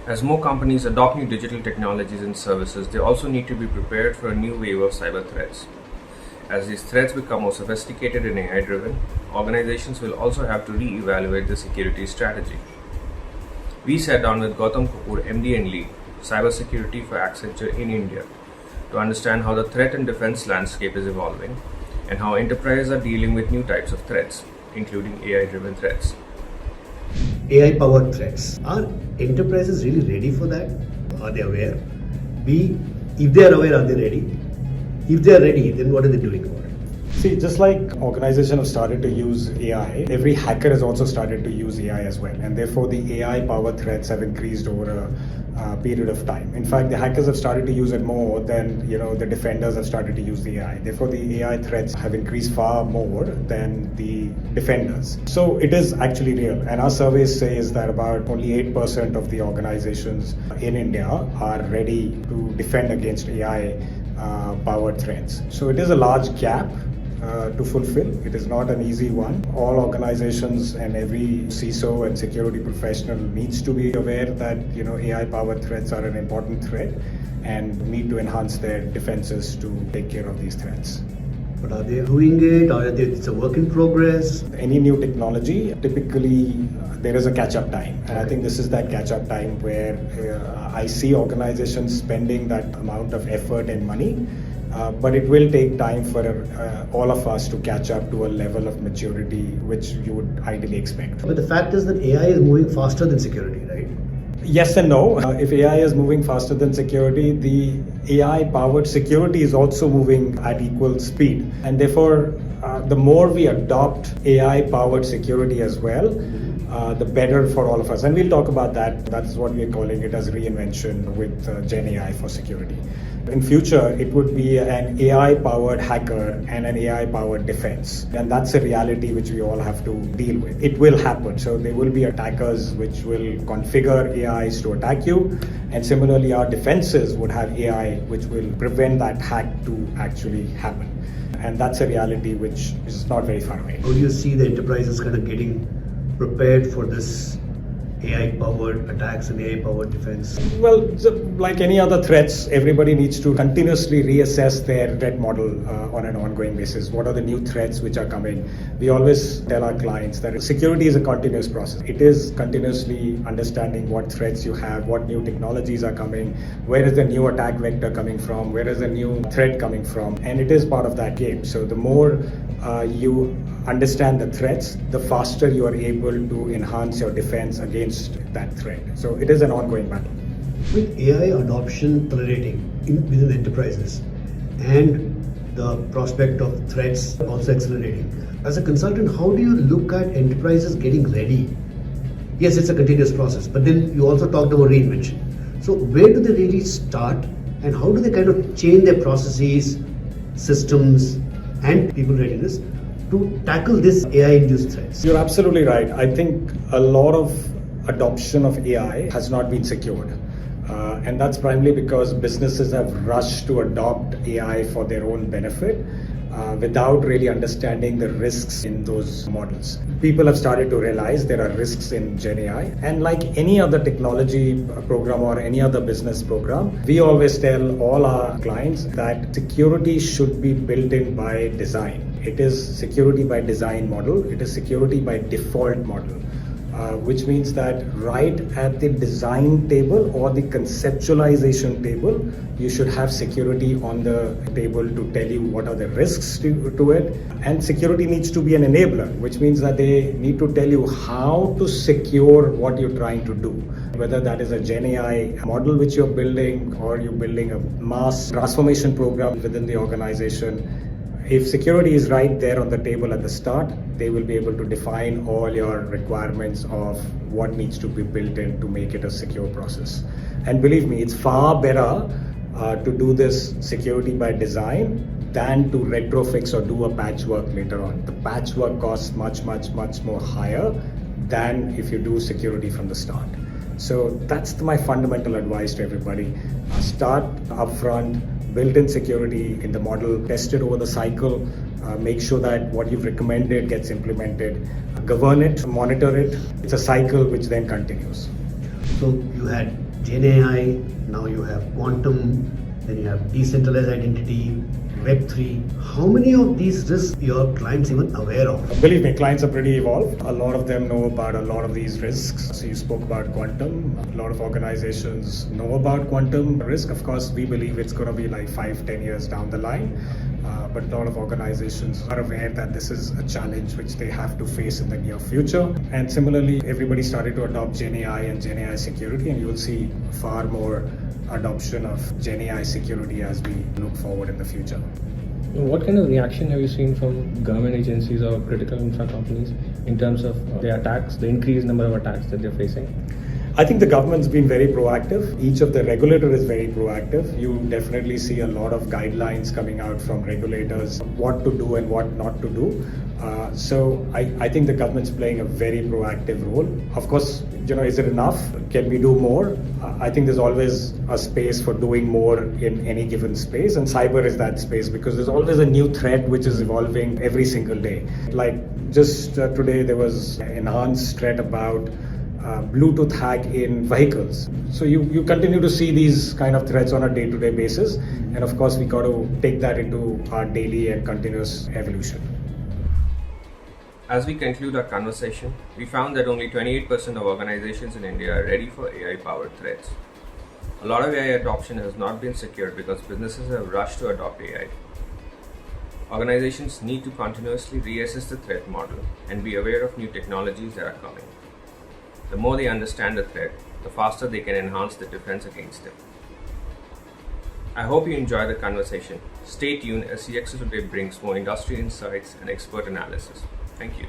As more companies adopt new digital technologies and services, they also need to be prepared for a new wave of cyber threats. As these threats become more sophisticated and AI driven, organizations will also have to re-evaluate their security strategy. We sat down with Gautam Kapoor, MD and Lead, Cybersecurity for Accenture in India, to understand how the threat and defense landscape is evolving and how enterprises are dealing with new types of threats, including AI-driven threats. AI-powered threats. Are enterprises really ready for that? Are they aware? B, if they are aware, are they ready? If they are ready, then what are they doing about it? See, just like organizations have started to use AI, every hacker has also started to use AI as well. And therefore, the AI-powered threats have increased over a period of time. In fact, the hackers have started to use it more than the defenders have started to use the AI. Therefore, the AI threats have increased far more than the defenders. So it is actually real. And our survey says that about only 8% of the organizations in India are ready to defend against AI powered threats. So it is a large gap to fulfill. It is not an easy one. All organizations and every CISO and security professional needs to be aware that AI-powered threats are an important threat and need to enhance their defenses to take care of these threats. But are they doing it? It's a work in progress? Any new technology, typically there is a catch-up time. And I think this is that catch-up time where I see organizations spending that amount of effort and money. But it will take time for all of us to catch up to a level of maturity which you would ideally expect. But the fact is that AI is moving faster than security, right? Yes and no. If AI is moving faster than security, the AI-powered security is also moving at equal speed. And therefore, the more we adopt AI-powered security as well, the better for all of us. And we'll talk about that. That's what we're calling it as reinvention with Gen AI for security. In future, it would be an AI-powered hacker and an AI-powered defense. And that's a reality which we all have to deal with. It will happen. So there will be attackers which will configure AIs to attack you. And similarly, our defenses would have AI which will prevent that hack to actually happen. And that's a reality which is not very far away. How do you see the enterprises kind of getting prepared for this AI-powered attacks and AI-powered defense? Well, like any other threats, everybody needs to continuously reassess their threat model on an ongoing basis. What are the new threats which are coming? We always tell our clients that security is a continuous process. It is continuously understanding what threats you have, what new technologies are coming, where is the new attack vector coming from, where is the new threat coming from, and it is part of that game. So the more you understand the threats, the faster you are able to enhance your defense against that threat. So it is an ongoing battle. With AI adoption accelerating within enterprises and the prospect of threats also accelerating, as a consultant, how do you look at enterprises getting ready? Yes, it's a continuous process, but then you also talked about reinvention. So where do they really start, and how do they kind of change their processes, systems, and people readiness to tackle this AI-induced threats? You're absolutely right. I think a lot of adoption of AI has not been secured. And that's primarily because businesses have rushed to adopt AI for their own benefit without really understanding the risks in those models. People have started to realize there are risks in Gen AI. And like any other technology program or any other business program, we always tell all our clients that security should be built in by design. It is security by design model. It is security by default model. Which means that right at the design table or the conceptualization table, you should have security on the table to tell you what are the risks to it. And security needs to be an enabler, which means that they need to tell you how to secure what you're trying to do. Whether that is a Gen AI model which you're building or you're building a mass transformation program within the organization. If security is right there on the table at the start, they will be able to define all your requirements of what needs to be built in to make it a secure process. And believe me, it's far better to do this security by design than to retrofix or do a patchwork later on. The patchwork costs much more higher than if you do security from the start. So that's my fundamental advice to everybody. Start upfront, build in security in the model, test it over the cycle, make sure that what you've recommended gets implemented, govern it, monitor it. It's a cycle which then continues. So you had Gen AI, now you have quantum, then you have decentralized identity, Web3. How many of these risks your clients even aware of? Believe me, clients are pretty evolved. A lot of them know about a lot of these risks. So you spoke about quantum. A lot of organizations know about quantum risk. Of course, we believe it's going to be like 5-10 years down the line. But a lot of organizations are aware that this is a challenge which they have to face in the near future. And similarly, everybody started to adopt Gen AI and Gen AI security, and you will see far more adoption of Gen AI security as we look forward in the future. What kind of reaction have you seen from government agencies or critical infra companies in terms of the attacks, the increased number of attacks that they're facing? I think the government's been very proactive. Each of the regulator is very proactive. You definitely see a lot of guidelines coming out from regulators, what to do and what not to do. So I think the government's playing a very proactive role. Of course, is it enough? Can we do more? I think there's always a space for doing more in any given space, and cyber is that space because there's always a new threat which is evolving every single day. Like just today there was an enhanced threat about Bluetooth hack in vehicles. So you continue to see these kind of threats on a day-to-day basis, and of course we got to take that into our daily and continuous evolution. As we conclude our conversation, we found that only 28% of organizations in India are ready for AI-powered threats. A lot of AI adoption has not been secured because businesses have rushed to adopt AI. Organizations need to continuously reassess the threat model and be aware of new technologies that are coming. The more they understand the threat, the faster they can enhance the defense against it. I hope you enjoy the conversation. Stay tuned as CXO Today brings more industry insights and expert analysis. Thank you.